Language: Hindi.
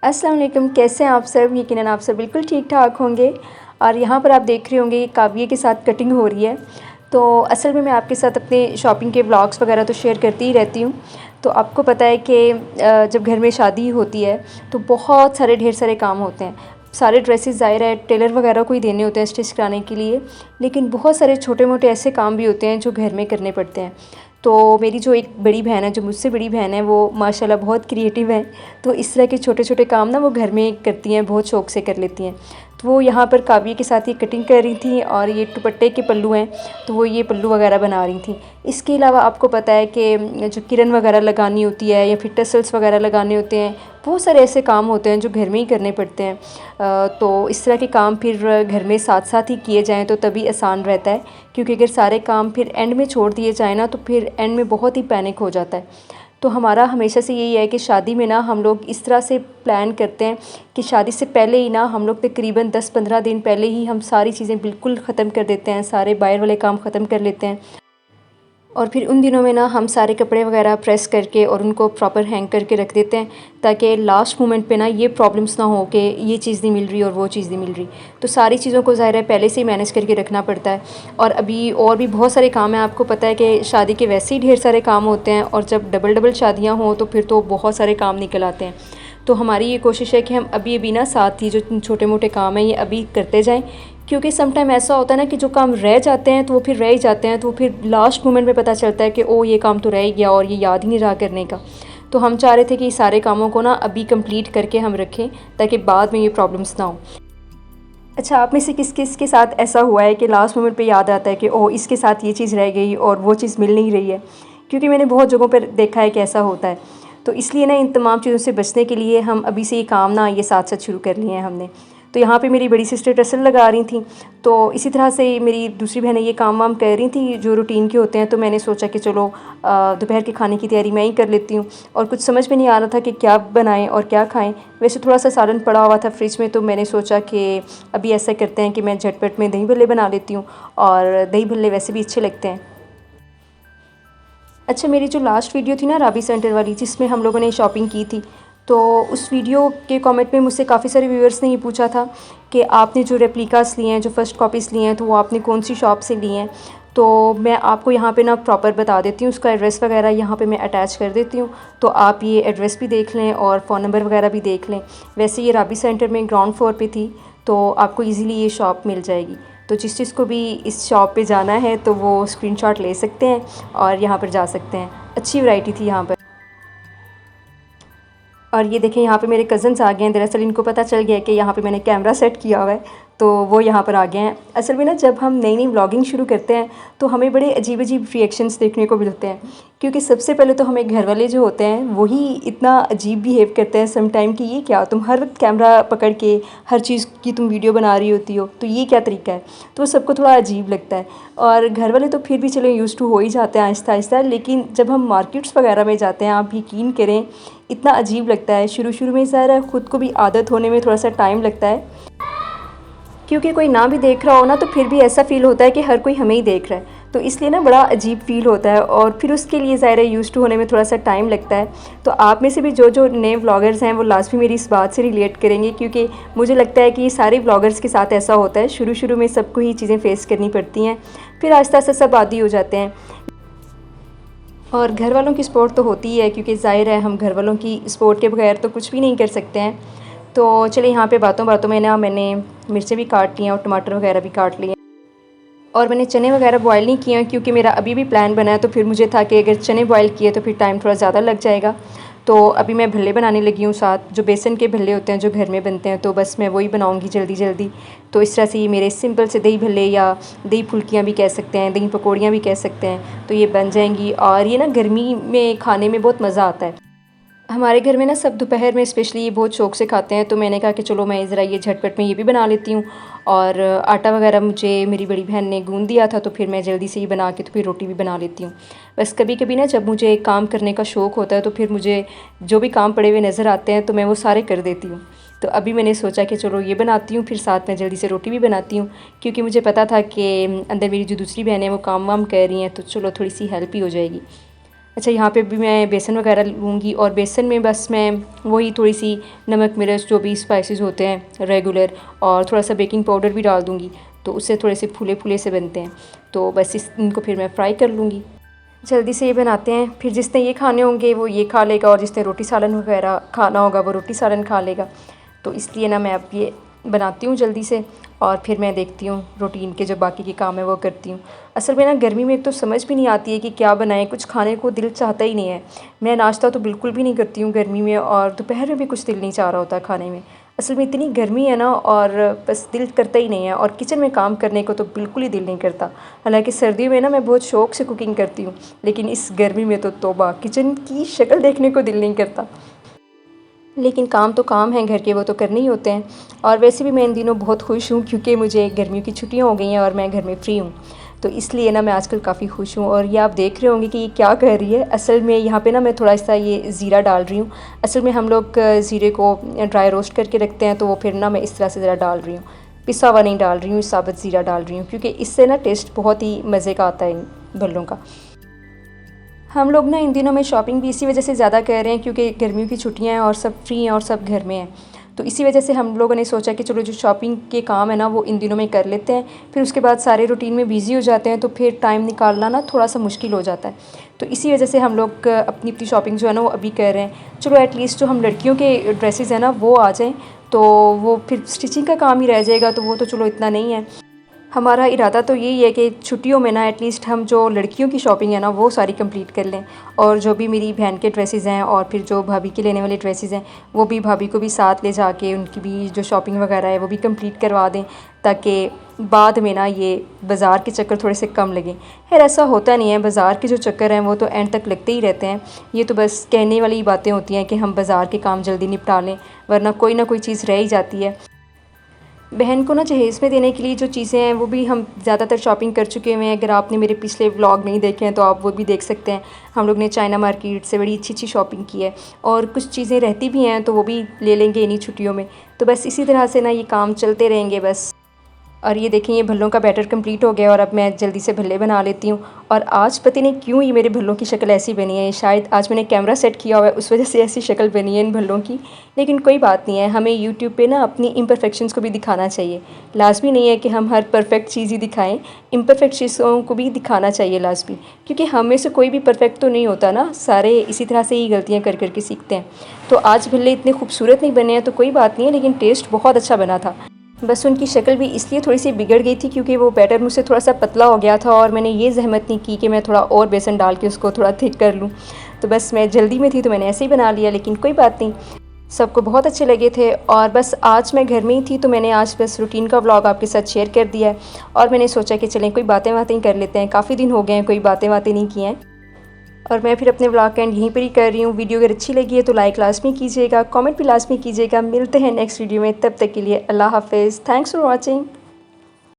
अस्सलाम वालेकुम, कैसे हैं आप सब। यकीनन आप सब बिल्कुल ठीक ठाक होंगे। और यहाँ पर आप देख रहे होंगे काव्य के साथ कटिंग हो रही है। तो असल में मैं आपके साथ अपने शॉपिंग के व्लॉग्स वगैरह तो शेयर करती ही रहती हूँ। तो आपको पता है कि जब घर में शादी होती है तो बहुत सारे ढेर सारे काम होते हैं। सारे ड्रेसेस ज़ाहिर है टेलर वगैरह को ही देने होते हैं स्टिच कराने के लिए, लेकिन बहुत सारे छोटे मोटे ऐसे काम भी होते हैं जो घर में करने पड़ते हैं। तो मेरी जो एक बड़ी बहन है, जो मुझसे बड़ी बहन है, वो माशाल्लाह बहुत क्रिएटिव है। तो इस तरह के छोटे छोटे काम ना वो घर में करती हैं, बहुत शौक़ से कर लेती हैं। तो वो यहाँ पर काव्य के साथ ये कटिंग कर रही थी और ये दुपट्टे के पल्लू हैं, तो वो ये पल्लू वगैरह बना रही थी। इसके अलावा आपको पता है कि जो किरन वगैरह लगानी होती है या फिर टसल्स वगैरह लगाने होते हैं, बहुत सारे ऐसे काम होते हैं जो घर में ही करने पड़ते हैं। तो इस तरह के काम फिर घर में साथ साथ ही किए जाएँ तो तभी आसान रहता है, क्योंकि अगर सारे काम फिर एंड में छोड़ दिए जाए ना तो फिर एंड में बहुत ही पैनिक हो जाता है। तो हमारा हमेशा से यही है कि शादी में ना हम लोग इस तरह से प्लान करते हैं कि शादी से पहले ही ना हम लोग तकरीबन 10-15 दिन पहले ही हम सारी चीज़ें बिल्कुल ख़त्म कर देते हैं, सारे बाहर वाले काम ख़त्म कर लेते हैं। और फिर उन दिनों में ना हम सारे कपड़े वगैरह प्रेस करके और उनको प्रॉपर हैंग करके रख देते हैं, ताकि लास्ट मोमेंट पे ना ये प्रॉब्लम्स ना हो कि ये चीज़ नहीं मिल रही और वो चीज़ नहीं मिल रही। तो सारी चीज़ों को ज़ाहिर है पहले से ही मैनेज करके रखना पड़ता है। और अभी और भी बहुत सारे काम हैं। आपको पता है कि शादी के वैसे ही ढेर सारे काम होते हैं, और जब डबल डबल शादियाँ हों तो फिर तो बहुत सारे काम निकल आते हैं। तो हमारी ये कोशिश है कि हम अभी अभी ना साथ ही जो छोटे मोटे काम हैं ये अभी करते जाएं, क्योंकि सम टाइम ऐसा होता है ना कि जो काम रह जाते हैं तो वो फिर रह ही जाते हैं, तो वो फिर लास्ट मोमेंट में पता चलता है कि ओ ये काम तो रह ही गया और ये याद ही नहीं रहा करने का। तो हम चाह रहे थे कि सारे कामों को ना अभी कंप्लीट करके हम रखें, ताकि बाद में ये प्रॉब्लम्स ना हो। अच्छा, आप में से किस किस के साथ ऐसा हुआ है कि लास्ट मोमेंट पे याद आता है कि ओह इसके साथ ये चीज़ रह गई और वो चीज़ मिल नहीं रही है? क्योंकि मैंने बहुत जगहों पर देखा है कि ऐसा होता है। तो इसलिए ना इन तमाम चीज़ों से बचने के लिए हम अभी से ये काम ना ये साथ साथ शुरू कर लिए हैं हमने। तो यहाँ पे मेरी बड़ी सिस्टर टसल लगा रही थी, तो इसी तरह से मेरी दूसरी बहनें ये काम वाम कर रही थी जो रूटीन के होते हैं। तो मैंने सोचा कि चलो दोपहर के खाने की तैयारी मैं ही कर लेती हूँ। और कुछ समझ में नहीं आ रहा था कि क्या बनाएं और क्या खाएं। वैसे थोड़ा सा सालन पड़ा हुआ था फ्रिज में, तो मैंने सोचा कि अभी ऐसा करते हैं कि मैं झटपट में दही भल्ले बना लेती हूँ, और दही भल्ले वैसे भी अच्छे लगते हैं। अच्छा, मेरी जो लास्ट वीडियो थी ना राबी सेंटर वाली, जिसमें हम लोगों ने शॉपिंग की थी, तो उस वीडियो के कमेंट में मुझसे काफ़ी सारे व्यूअर्स ने ये पूछा था कि आपने जो रेप्लिकास लिए हैं, जो फ़र्स्ट कॉपीज़ लिए हैं, तो वो आपने कौन सी शॉप से लिए हैं। तो मैं आपको यहाँ पे ना प्रॉपर बता देती हूँ, उसका एड्रेस वगैरह यहाँ पे मैं अटैच कर देती हूँ। तो आप ये एड्रेस भी देख लें और फ़ोन नंबर वगैरह भी देख लें। वैसे ये राबी सेंटर में ग्राउंड फ्लोर पे थी, तो आपको ईज़िली ये शॉप मिल जाएगी। तो जिस चीज़ को भी इस शॉप पे जाना है तो वो स्क्रीनशॉट ले सकते हैं और यहाँ पर जा सकते हैं। अच्छी वैरायटी थी यहाँ पर। और ये देखें, यहाँ पे मेरे कज़न्स आ गए हैं। दरअसल इनको पता चल गया कि यहाँ पे मैंने कैमरा सेट किया हुआ है, तो वो यहाँ पर आ गए हैं। असल में ना जब हम नई नई व्लॉगिंग शुरू करते हैं तो हमें बड़े अजीब अजीब रिएक्शंस देखने को मिलते हैं, क्योंकि सबसे पहले तो हमें घर वाले जो होते हैं वही इतना अजीब बिहेव करते हैं सम टाइम कि ये क्या, तुम हर वक्त कैमरा पकड़ के हर चीज़ की तुम वीडियो बना रही होती हो, तो ये क्या तरीका है। तो सबको थोड़ा अजीब लगता है। और घर वाले तो फिर भी चलो यूज़ टू हो ही जाते हैं आहिस्ता आहिस्ता, लेकिन जब हम मार्केट्स वगैरह में जाते हैं, आप यकीन करें इतना अजीब लगता है। शुरू शुरू में ज़रा ख़ुद को भी आदत होने में थोड़ा सा टाइम लगता है, क्योंकि कोई ना भी देख रहा हो ना तो फिर भी ऐसा फ़ील होता है कि हर कोई हमें ही देख रहा है। तो इसलिए ना बड़ा अजीब फ़ील होता है, और फिर उसके लिए ज़ाहिर है यूज़ टू होने में थोड़ा सा टाइम लगता है। तो आप में से भी जो जो नए व्लॉगर्स हैं वो लाजमी मेरी इस बात से रिलेट करेंगे, क्योंकि मुझे लगता है कि सारे व्लॉगर्स के साथ ऐसा होता है। शुरू शुरू में सबको ही चीज़ें फ़ेस करनी पड़ती हैं, फिर आहिस्ता आहिस्ता सब आदी हो जाते हैं। और घर वालों की सपोर्ट तो होती ही है, क्योंकि ज़ाहिर है हम घर वालों की सपोर्ट के बगैर तो कुछ भी नहीं कर सकते हैं। तो चलिए, यहाँ पे बातों बातों में ना मैंने मिर्चें भी काट ली हैं और टमाटर वगैरह भी काट लिए। और मैंने चने वगैरह बॉयल नहीं किए हैं, क्योंकि मेरा अभी भी प्लान बना है। तो फिर मुझे था कि अगर चने बॉयल किए तो फिर टाइम थोड़ा ज़्यादा लग जाएगा। तो अभी मैं भल्ले बनाने लगी हूँ, साथ जो बेसन के भल्ले होते हैं जो घर में बनते हैं, तो बस मैं वही बनाऊँगी जल्दी जल्दी। तो इस तरह से ये मेरे सिंपल से दही भल्ले या दही फुल्कियाँ भी कह सकते हैं, दही पकौड़ियाँ भी कह सकते हैं, तो ये बन जाएंगी। और ये ना गर्मी में खाने में बहुत मज़ा आता है। हमारे घर में ना सब दोपहर में स्पेशली ये बहुत शौक़ से खाते हैं, तो मैंने कहा कि चलो मैं ज़रा ये झटपट में ये भी बना लेती हूँ। और आटा वगैरह मुझे मेरी बड़ी बहन ने गूँध दिया था, तो फिर मैं जल्दी से ही बना के तो फिर रोटी भी बना लेती हूँ। बस कभी कभी ना जब मुझे काम करने का शौक़ होता है तो फिर मुझे जो भी काम पड़े हुए नज़र आते हैं तो मैं वो सारे कर देती हूँ। तो अभी मैंने सोचा कि चलो ये बनाती हूँ, फिर साथ में जल्दी से रोटी भी बनाती हूँ, क्योंकि मुझे पता था कि अंदर मेरी जो दूसरी बहन है वो काम वाम कर रही हैं, तो चलो थोड़ी सी हेल्प ही हो जाएगी। अच्छा, यहाँ पे भी मैं बेसन वगैरह लूँगी और बेसन में बस मैं वही थोड़ी सी नमक मिर्च जो भी स्पाइसेस होते हैं रेगुलर, और थोड़ा सा बेकिंग पाउडर भी डाल दूँगी, तो उससे थोड़े से फूले फूले से बनते हैं। तो बस इनको फिर मैं फ्राई कर लूँगी। जल्दी से ये बनाते हैं, फिर जिसने ये खाने होंगे वो ये खा लेगा, और जिसने रोटी सालन वगैरह खाना होगा वो रोटी सालन खा लेगा। तो इसलिए ना मैं अब ये बनाती हूँ जल्दी से, और फिर मैं देखती हूँ रूटीन के जो बाकी के काम है वो करती हूँ। असल में ना गर्मी में एक तो समझ भी नहीं आती है कि क्या बनाएं, कुछ खाने को दिल चाहता ही नहीं है। मैं नाश्ता तो बिल्कुल भी नहीं करती हूँ गर्मी में, और दोपहर में भी कुछ दिल नहीं चाह रहा होता खाने में। असल में इतनी गर्मी है ना, और बस दिल करता ही नहीं है, और किचन में काम करने को तो बिल्कुल ही दिल नहीं करता। हालांकि सर्दियों में ना मैं बहुत शौक़ से कुकिंग करती हूँ, लेकिन इस गर्मी में तो तौबा, किचन की शक्ल देखने को दिल नहीं करता। लेकिन काम तो काम हैं घर के, वो तो करने ही होते हैं। और वैसे भी मैं इन दिनों बहुत खुश हूँ क्योंकि मुझे गर्मियों की छुट्टियाँ हो गई हैं और मैं घर में फ्री हूँ। तो इसलिए ना मैं आजकल काफ़ी खुश हूँ। और ये आप देख रहे होंगे कि ये क्या कर रही है। असल में यहाँ पे ना मैं थोड़ा सा ये ज़ीरा डाल रही हूँ। असल में हम लोग ज़ीरे को ड्राई रोस्ट करके रखते हैं, तो वो फिर ना मैं इस तरह से ज़रा डाल रही हूँ। पिसा हुआ नहीं डाल रही हूँ, साबुत ज़ीरा डाल रही हूँ, क्योंकि इससे ना टेस्ट बहुत ही मज़े का आता है इन भल्लों का। हम लोग ना इन दिनों में शॉपिंग भी इसी वजह से ज़्यादा कर रहे हैं क्योंकि गर्मियों की छुट्टियां हैं और सब फ्री हैं और सब घर में हैं। तो इसी वजह से हम लोगों ने सोचा कि चलो जो शॉपिंग के काम है ना वो इन दिनों में कर लेते हैं। फिर उसके बाद सारे रूटीन में बिज़ी हो जाते हैं, तो फिर टाइम निकालना ना थोड़ा सा मुश्किल हो जाता है। तो इसी वजह से हम लोग अपनी अपनी शॉपिंग जो है ना वो अभी कर रहे हैं। चलो एटलीस्ट जो हम लड़कियों के ड्रेसेस हैं ना वो आ जाएँ, तो वो फिर स्टिचिंग का काम ही रह जाएगा, तो वो तो चलो इतना नहीं है। हमारा इरादा तो यही है कि छुट्टियों में ना एटलीस्ट हम जो लड़कियों की शॉपिंग है ना वो सारी कंप्लीट कर लें, और जो भी मेरी बहन के ड्रेसेस हैं और फिर जो भाभी के लेने वाले ड्रेसेस हैं वो भी भाभी को भी साथ ले जाके उनकी भी जो शॉपिंग वगैरह है वो भी कंप्लीट करवा दें, ताकि बाद में ना ये बाज़ार के चक्कर थोड़े से कम लगें। खैर ऐसा होता नहीं है, बाज़ार के जो चक्कर हैं वो तो एंड तक लगते ही रहते हैं। ये तो बस कहने वाली बातें होती हैं कि हम बाज़ार के काम जल्दी निपटा लें, वरना कोई ना कोई चीज़ रह ही जाती है। बहन को ना जहेज़ में देने के लिए जो चीज़ें हैं वो भी हम ज़्यादातर शॉपिंग कर चुके हुए हैं। अगर आपने मेरे पिछले व्लॉग नहीं देखे हैं तो आप वो भी देख सकते हैं। हम लोग ने चाइना मार्केट से बड़ी अच्छी अच्छी शॉपिंग की है, और कुछ चीज़ें रहती भी हैं तो वो भी ले लेंगे इन्हीं छुट्टियों में। तो बस इसी तरह से ना ये काम चलते रहेंगे बस। और ये देखें, ये भल्लों का बैटर कंप्लीट हो गया और अब मैं जल्दी से भल्ले बना लेती हूँ। और आज पता नहीं क्यों ये मेरे भल्लों की शक्ल ऐसी बनी है, शायद आज मैंने कैमरा सेट किया हुआ है उस वजह से ऐसी शक्ल बनी है इन भल्लों की। लेकिन कोई बात नहीं है, हमें यूट्यूब पे ना अपनी इम्परफेक्शंस को भी दिखाना चाहिए। लाजमी नहीं है कि हम हर परफेक्ट चीज़ ही दिखाएं, इम्परफेक्ट चीज़ों को भी दिखाना चाहिए लाजमी, क्योंकि हम में से कोई भी परफेक्ट तो नहीं होता ना, सारे इसी तरह से ही गलतियाँ कर कर के सीखते हैं। तो आज भल्ले इतने खूबसूरत नहीं बने हैं तो कोई बात नहीं है, लेकिन टेस्ट बहुत अच्छा बना था। बस उनकी शक्ल भी इसलिए थोड़ी सी बिगड़ गई थी क्योंकि वो बैटर मुझसे थोड़ा सा पतला हो गया था, और मैंने ये जहमत नहीं की कि मैं थोड़ा और बेसन डाल के उसको थोड़ा थिक कर लूँ। तो बस मैं जल्दी में थी तो मैंने ऐसे ही बना लिया, लेकिन कोई बात नहीं, सबको बहुत अच्छे लगे थे। और बस आज मैं घर में ही थी तो मैंने आज बस रूटीन का व्लॉग आपके साथ शेयर कर दिया है, और मैंने सोचा कि चलें कोई बातें बातें कर लेते हैं, काफ़ी दिन हो गए हैं कोई बातें बातें नहीं की हैं। और मैं फिर अपने व्लॉग का एंड यहीं पर ही कर रही हूँ। वीडियो अगर अच्छी लगी है तो लाइक लाजमी कीजिएगा, कमेंट भी लाजमी कीजिएगा। मिलते हैं नेक्स्ट वीडियो में, तब तक के लिए अल्लाह हाफिज़। Thanks for watching.